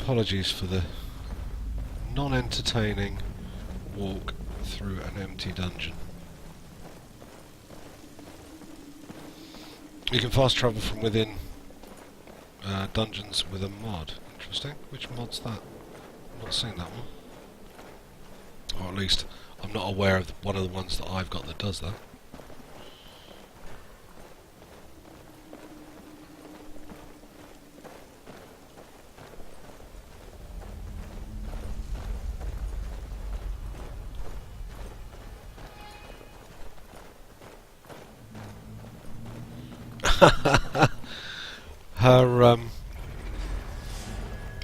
apologies for the non-entertaining walk through an empty dungeon. You can fast travel from within dungeons with a mod. Interesting. Which mod's that? I've not seen that one. Or at least, I'm not aware of one of the ones that I've got that does that.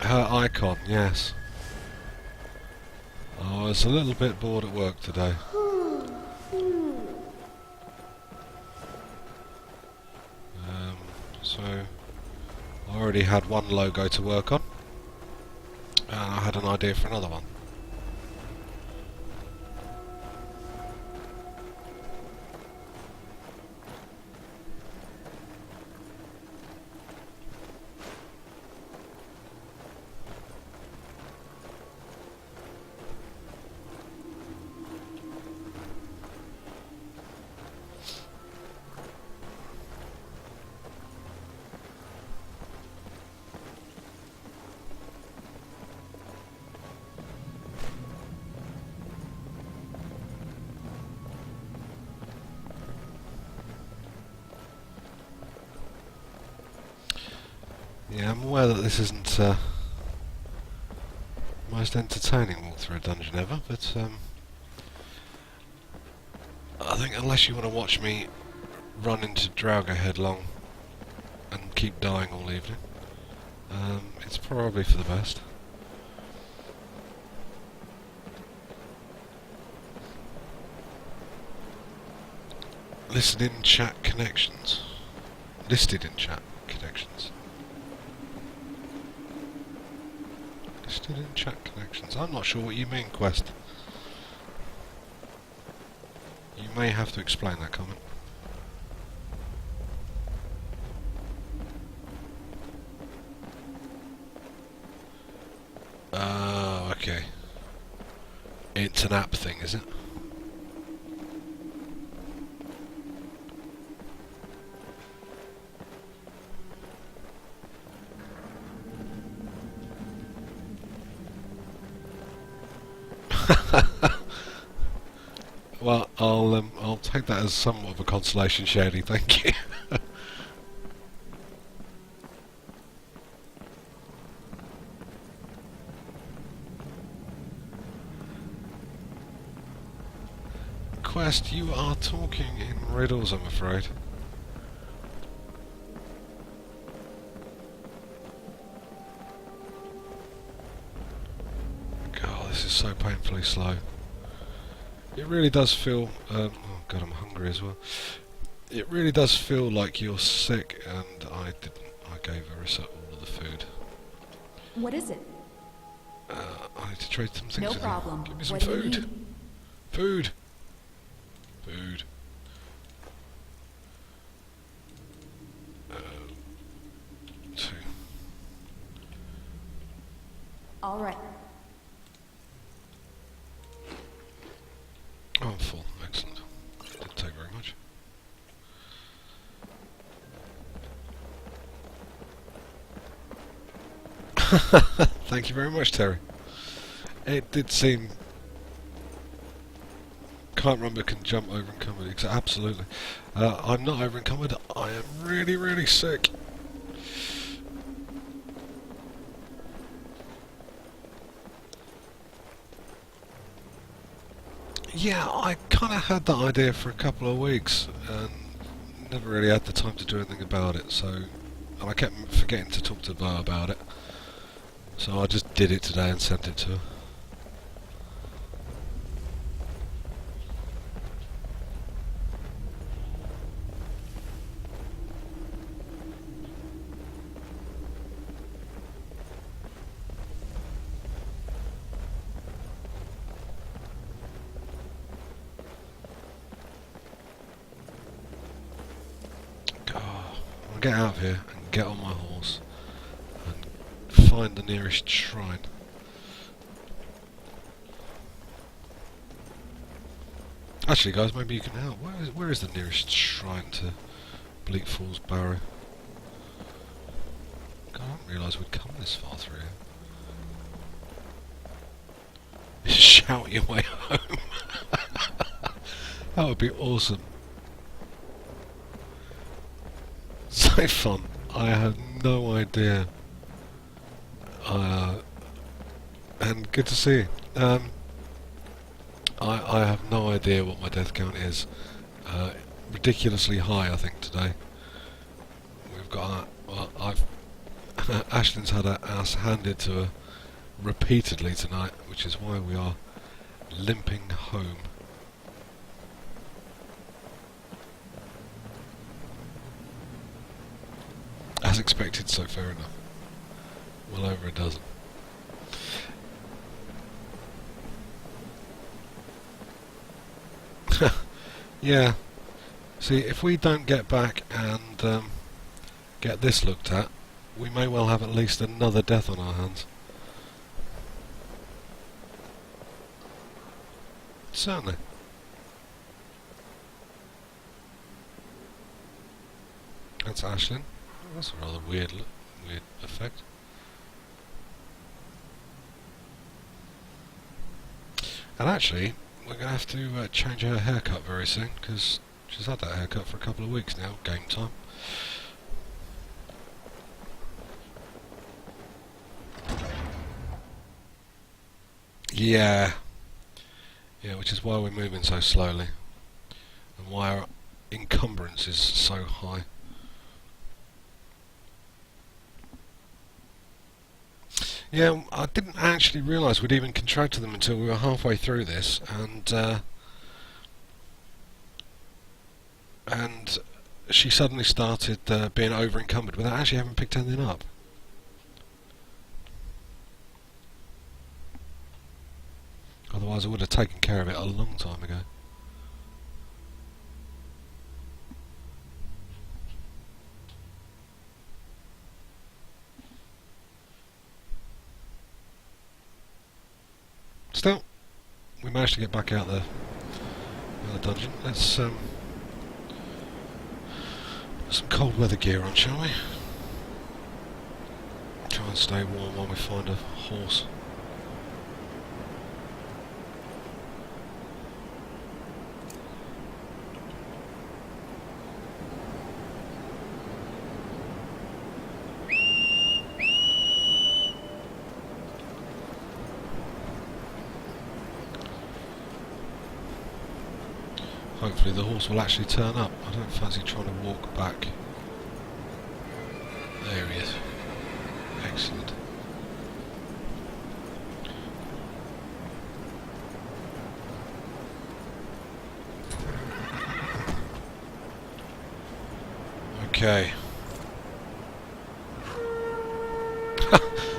Her icon, yes. I was a little bit bored at work today. So I already had one logo to work on, and I had an idea for another one. Yeah, I'm aware that this isn't the most entertaining walk through a dungeon ever, but I think unless you want to watch me run into Draugr headlong and keep dying all evening, it's probably for the best. Listed in chat connections. Listed in chat connections. Listed in chat connections. I'm not sure what you mean, Quest. You may have to explain that comment. Oh, okay. It's an app thing, is it? Well, I'll take that as somewhat of a consolation, Shady. Thank you. Quest, you are talking in riddles, I'm afraid. God, this is so painfully slow. It really does feel... oh god, I'm hungry as well. It really does feel like you're sick, and I gave Arissa all of the food. What is it? I need to trade some things. No problem. Give me some What do you food. need? Food. Food. Two. All right. Oh, I'm full. Excellent. Didn't take very much. Thank you very much, Terry. It did seem... Can't remember, can jump over encumbered. Absolutely. I'm not over encumbered. I am really, really sick. Yeah, I kind of had that idea for a couple of weeks and never really had the time to do anything about it, so... And I kept forgetting to talk to Bo about it. So I just did it today and sent it to her. Get out of here and get on my horse and find the nearest shrine. Actually, guys, maybe you can help. Where is the nearest shrine to Bleak Falls Barrow? God, I didn't realise we'd come this far through here. Shout your way home. That would be awesome. So fun. I have no idea. And good to see you. I have no idea what my death count is. Ridiculously high, I think, today. We've got Ashlyn's had her ass handed to her repeatedly tonight, which is why we are limping home. As expected, so fair enough. Well over a dozen. Yeah. See, if we don't get back and get this looked at, we may well have at least another death on our hands. Certainly. That's Ashlynn. Oh, that's a rather weird effect. And actually, we're going to have to change her haircut very soon, because she's had that haircut for a couple of weeks now, game time. Yeah. Yeah, which is why we're moving so slowly. And why our encumbrance is so high. Yeah, I didn't actually realise we'd even contracted them until we were halfway through this, and she suddenly started being over encumbered without actually having picked anything up. Otherwise I would have taken care of it a long time ago. Still, we managed to get back out the dungeon. Let's put some cold weather gear on, shall we? Try and stay warm while we find a horse. Hopefully the horse will actually turn up. I don't fancy trying to walk back. There he is. Excellent. Okay.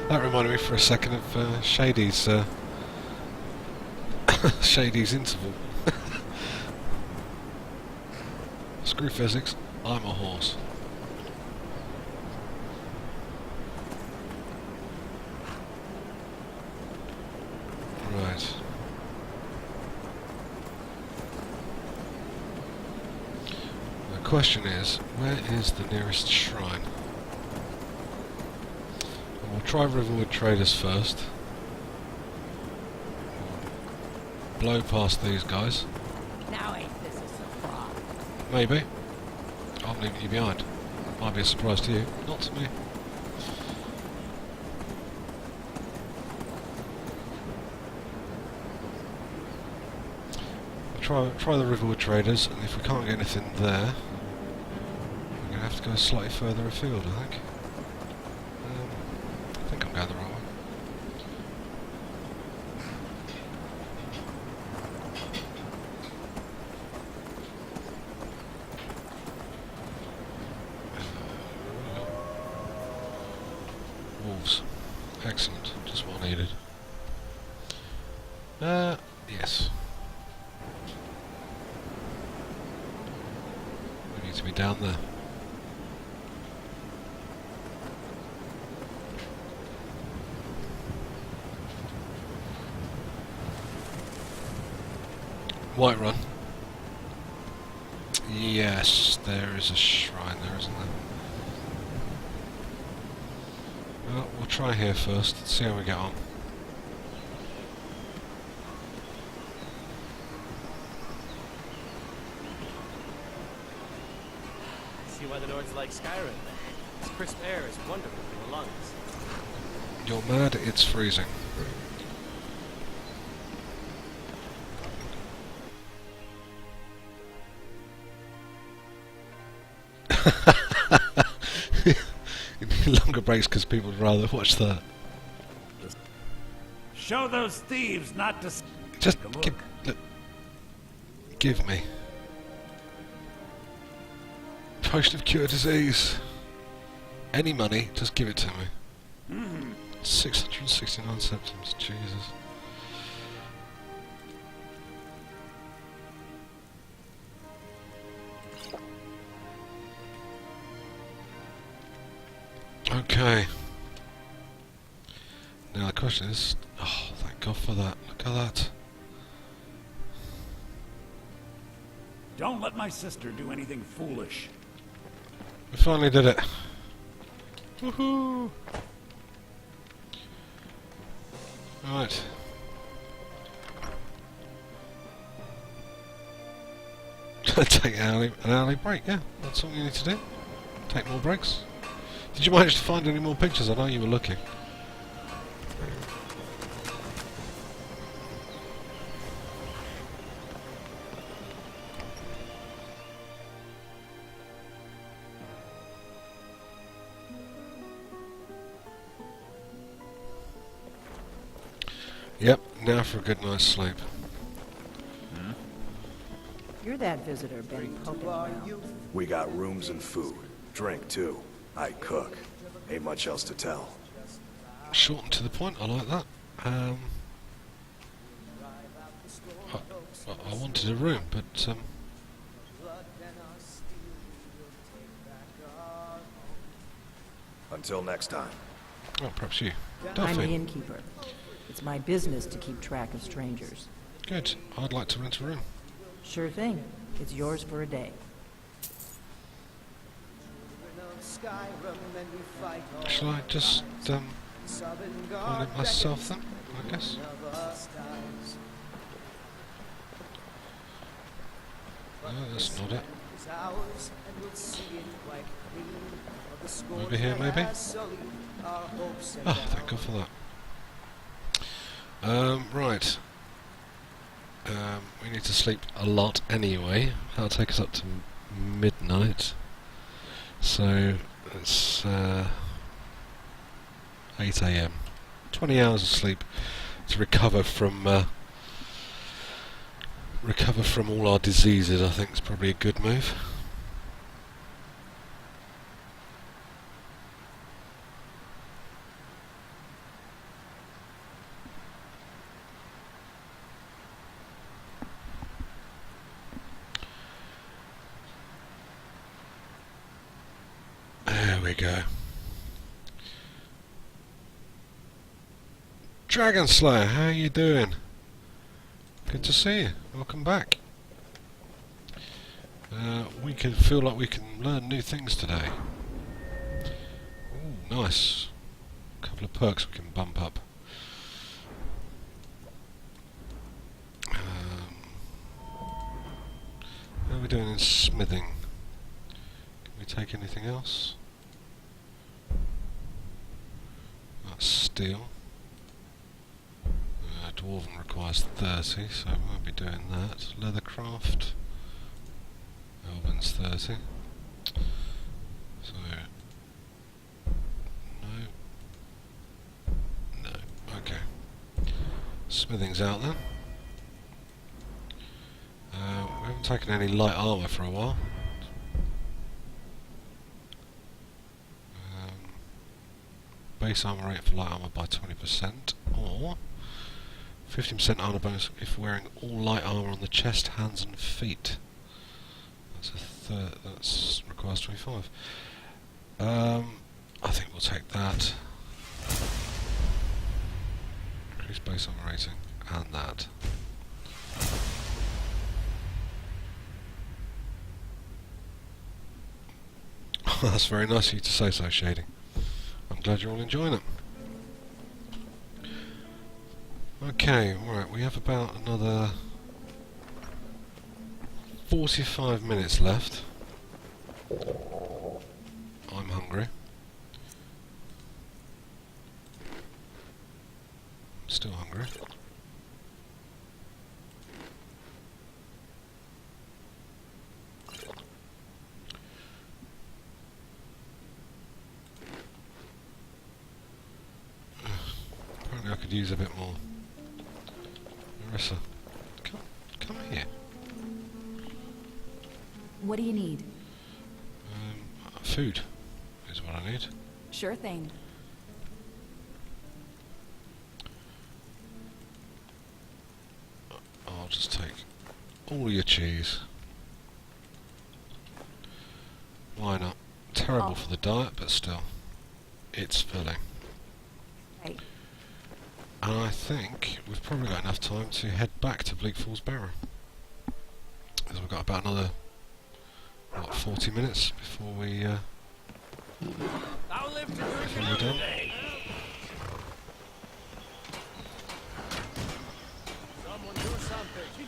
That reminded me for a second of Shady's Shady's interval. Screw physics, I'm a horse. Right. The question is, where is the nearest shrine? And we'll try Riverwood Traders first. Blow past these guys. Now ain't this a surprise? Maybe. I'm leaving you behind. Might be a surprise to you, not to me. Try the Riverwood Traders, and if we can't get anything there, we're going to have to go slightly further afield, I think. I think I'm going the right way. Wolves. Excellent. Just what I needed. Yes. We need to be down there. Whiterun. Yes, there is a shrine there, isn't there? Well, we'll try here first, see how we get on. See why the Nords like Skyrim. This crisp air is wonderful for the lungs. You're mad, it's freezing. Longer breaks because people would rather watch that. Show those thieves not to. Just Take a look. give me. Potion of cure disease. Any money, just give it to me. 669 symptoms, Jesus. Okay. Now the question is, oh, thank God for that. Look at that. Don't let my sister do anything foolish. We finally did it. Woohoo! Right. Take an hourly break, yeah. That's all you need to do. Take more breaks. Did you manage to find any more pictures? I know you were looking. Yep, now for a good night's sleep. You're that visitor been poking around. We got rooms and food. Drink, too. I cook. Ain't much else to tell. Short and to the point, I like that. I wanted a room, but Until next time. well, perhaps you. I'm Duffy. the innkeeper. It's my business to keep track of strangers. Good. I'd like to rent a room. Sure thing. It's yours for a day. Shall I just find it myself then? I guess. No, that's not it. Over here, maybe? Ah, thank God for that. Right. We need to sleep a lot anyway. That'll take us up to midnight. So, it's 8 AM. 20 hours of sleep to recover from all our diseases, I think is probably a good move. There we go. Dragon Slayer, how you doing? Good to see you. Welcome back. We can feel like we can learn new things today. Ooh, nice. A couple of perks we can bump up. How are we doing in smithing? Can we take anything else? That's steel. Dwarven requires 30, so we won't be doing that. Leathercraft. Elven's 30. So, no. Okay. Smithing's out then. We haven't taken any light armour for a while. Base armour rate for light armour by 20%, or 50% armour bonus if wearing all light armour on the chest, hands and feet. That's a third, that requires 25. I think we'll take that. Increase base armour rating, and that. That's very nice of you to say so, Shady. I'm glad you're all enjoying it. Okay, right, we have about another 45 minutes left. I'm hungry. Still hungry. Apparently I could use a bit more. Marissa, come here. What do you need? Food is what I need. Sure thing. I'll just take all your cheese. Why not? Terrible for the diet, but still, it's filling. Right. And I think we've probably got enough time to head back to Bleak Falls Barrow. Because we've got about another, what, 40 minutes before we, I'll live to drink before we're another done. day. Someone do something.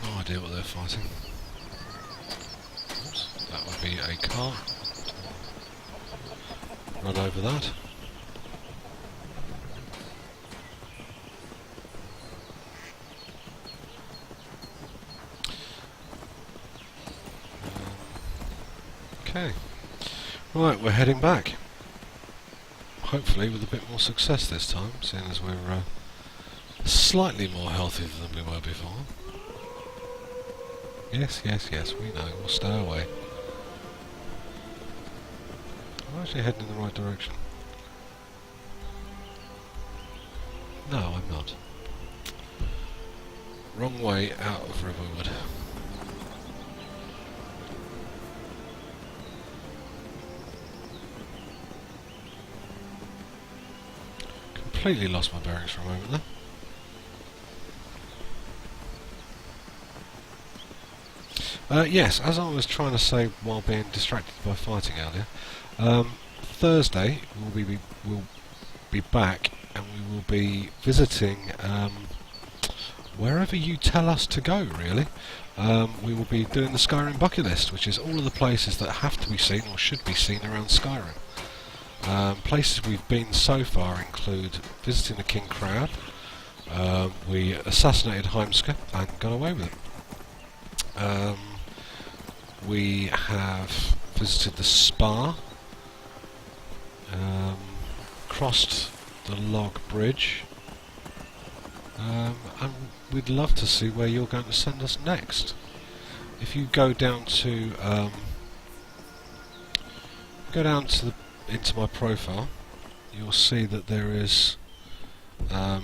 No idea what they're fighting. Oops, that would be a car. Run over that. Okay. Right, we're heading back. Hopefully with a bit more success this time, seeing as we're slightly more healthy than we were before. Yes, yes, yes, we know. We'll stay away. I'm actually heading in the right direction. No, I'm not. Wrong way out of Riverwood. Completely lost my bearings for a moment there. Yes, as I was trying to say while being distracted by fighting earlier, Thursday we'll be back and we will be visiting wherever you tell us to go, really. We will be doing the Skyrim bucket list, which is all of the places that have to be seen or should be seen around Skyrim. Places we've been so far include visiting the King Crab. We assassinated Heimska and got away with it. We have visited the spa, crossed the log bridge, and we'd love to see where you're going to send us next. If you go down to into my profile, you'll see that there is a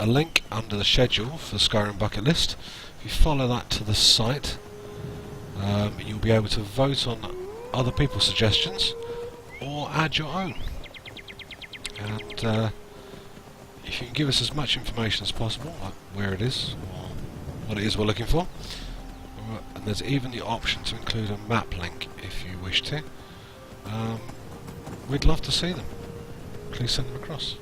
link under the schedule for the Skyrim bucket list. If you follow that to the site, you'll be able to vote on other people's suggestions or add your own. And if you can give us as much information as possible, like where it is or what it is we're looking for, and there's even the option to include a map link if you wish to, we'd love to see them. Please send them across.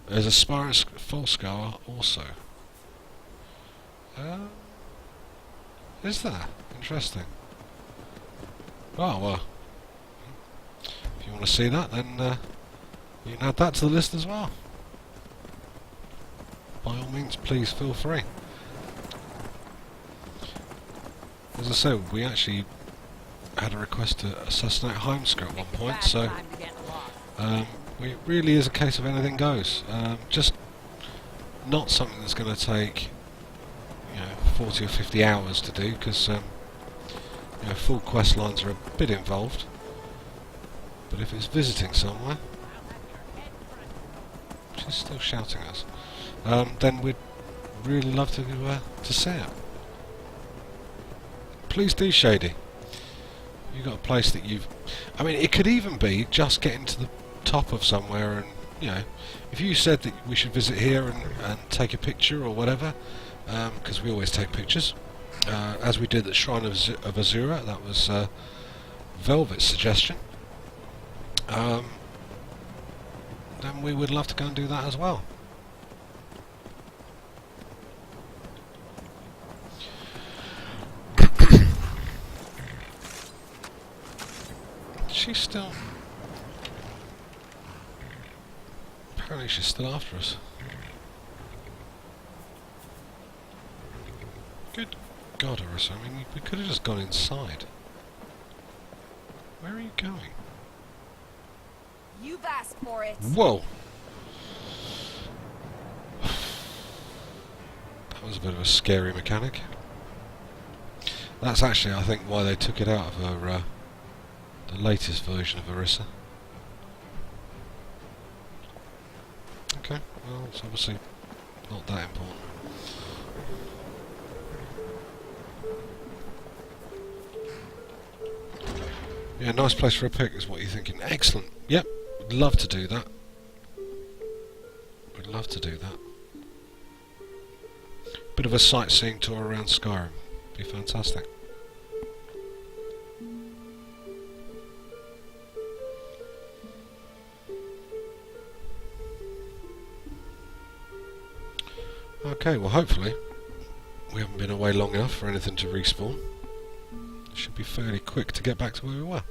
There's a Spire Falscar also. Is there? Interesting. Oh, well. If you want to see that, then you can add that to the list as well. By all means, please feel free. As I said, we actually had a request to assassinate Heimska at one point, so it really is a case of anything goes. Just not something that's going to take 40 or 50 hours to do, because full quest lines are a bit involved. But if it's visiting somewhere, she's still shouting at us, then we'd really love to see it. Please do, Shady. You've got a place that you've... I mean, it could even be just getting to the top of somewhere and you know, if you said that we should visit here and take a picture or whatever, because we always take pictures, as we did at Shrine of Azura, that was Velvet's suggestion, then we would love to go and do that as well. She's still... Apparently she's still after us. Good God, Arissa, I mean, we could have just gone inside. Where are you going? You've asked for it. Whoa! That was a bit of a scary mechanic. That's actually, I think, why they took it out of her, the latest version of Arissa. Okay, well, it's obviously not that important. Yeah, nice place for a pick is what you're thinking. Excellent. Yep, would love to do that. Would love to do that. Bit of a sightseeing tour around Skyrim. Be fantastic. Okay, well hopefully we haven't been away long enough for anything to respawn. It should be fairly quick to get back to where we were.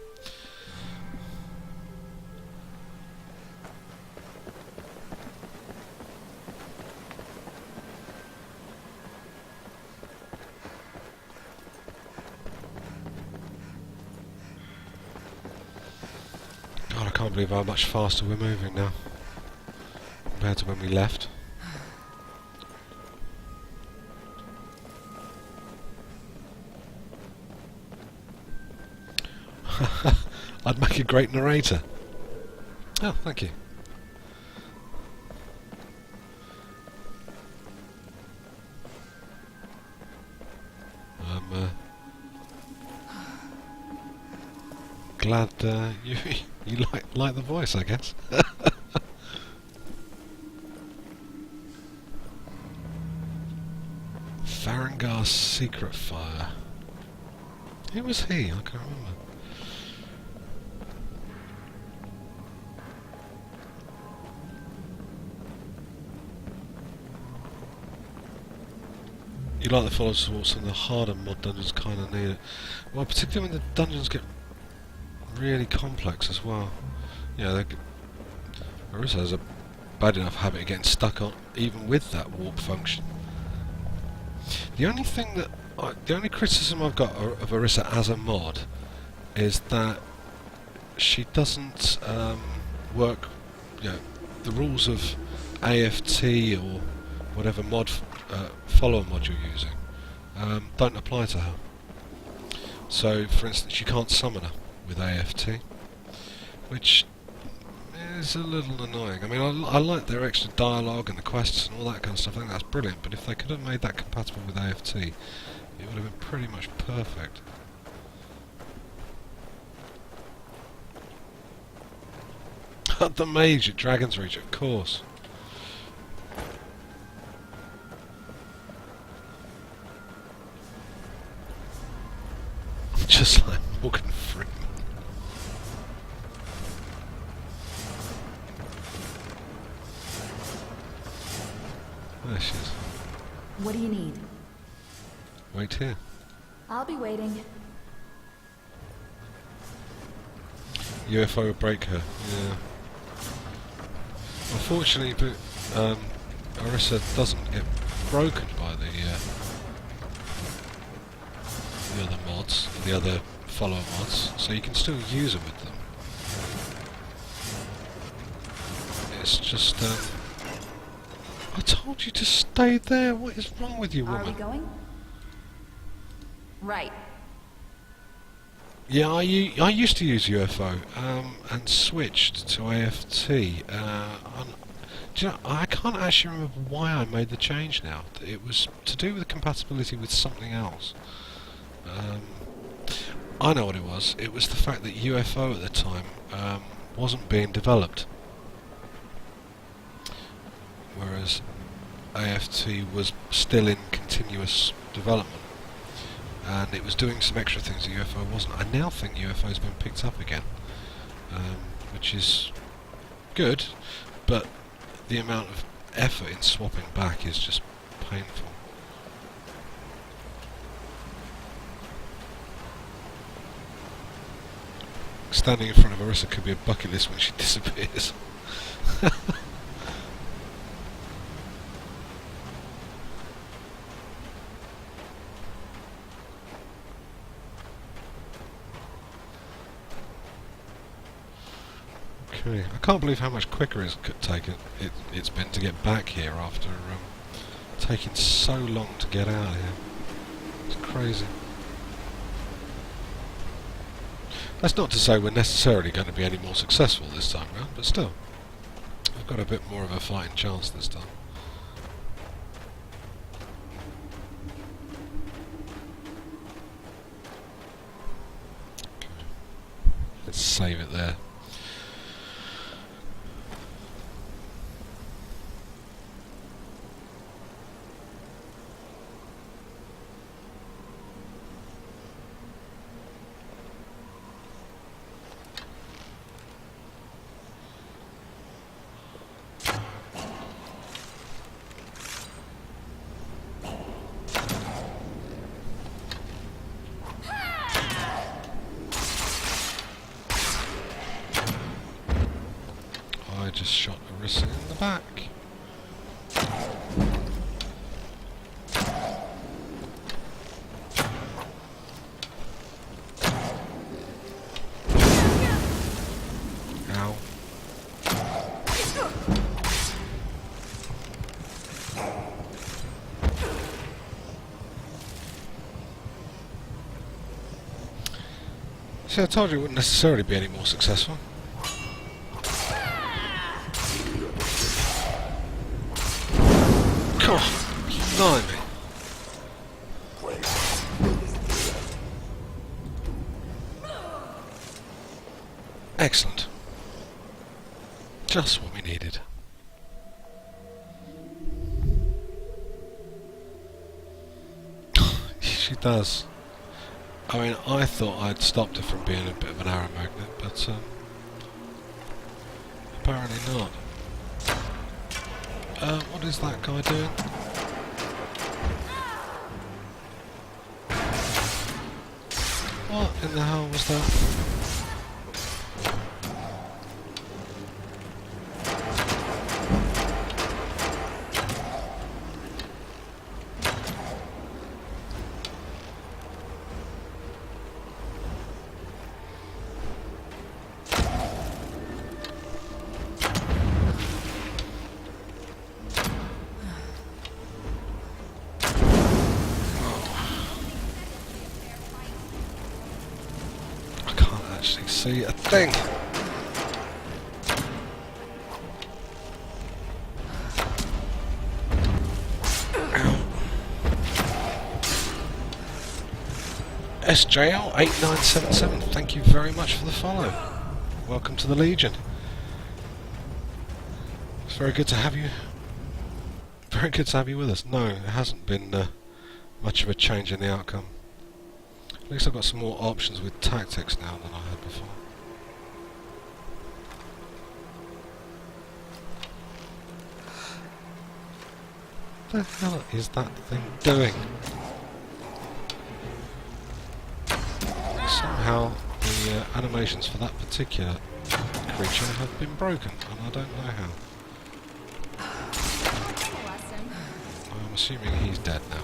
God, I can't believe how much faster we're moving now compared to when we left. I'd make a great narrator. Oh, thank you. I'm glad you like the voice, I guess. Farengar's Secret Fire. Who was he? I can't remember. You like the follow sorts and the harder mod dungeons kind of need it. Well, particularly when the dungeons get really complex as well. Yeah, Arissa has a bad enough habit of getting stuck on, even with that warp function. The only thing that, the only criticism I've got of Arissa as a mod is that she doesn't work. You know, the rules of AFT or whatever mod. Follower mod you're using don't apply to her. So, for instance, you can't summon her with AFT, which is a little annoying. I mean, I like their extra dialogue and the quests and all that kind of stuff. I think that's brilliant. But if they could have made that compatible with AFT, it would have been pretty much perfect. The mage at Dragon's Reach, of course. Just like Morgan Freeman. There she is. What do you need? Wait here. I'll be waiting. UFO would break her, yeah. Unfortunately, but Arissa doesn't get broken by the other mods, the other follower mods, so you can still use them with them. It's just, I told you to stay there. What is wrong with you, woman? Are we going? Right. Yeah, I used to use UFO and switched to AFT. Do you know, I can't actually remember why I made the change now. It was to do with compatibility with something else. I know what it was. It was the fact that UFO at the time wasn't being developed. whereas AFT was still in continuous development, and it was doing some extra things that UFO wasn't. I now think UFO's been picked up again, which is good, but the amount of effort in swapping back is just painful. Standing in front of Marissa could be a bucket list when she disappears. Okay, I can't believe how much quicker it's been to get back here after taking so long to get out of here. It's crazy. That's not to say we're necessarily going to be any more successful this time round, but still, I've got a bit more of a fighting chance this time. Okay. Let's save it there. Just shot Arissa in the back. Ow. See, I told you it wouldn't necessarily be any more successful. Blimey. Excellent. Just what we needed. She does. I mean, I thought I'd stopped her from being a bit of an arrow magnet, but apparently not. What is that guy doing? What in the hell was that? See a thing. SJL8977, thank you very much for the follow. Welcome to the Legion. It's very good to have you. Very good to have you with us. No, it hasn't been much of a change in the outcome. At least I've got some more options with tactics now than I had before. What the hell is that thing doing? Somehow the animations for that particular creature have been broken, and I don't know how. I'm assuming he's dead now.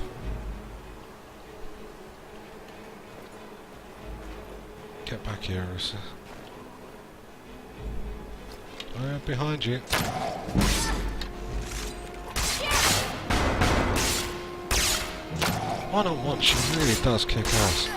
Get back here, Arissa. Behind you. One on one, she really does kick ass.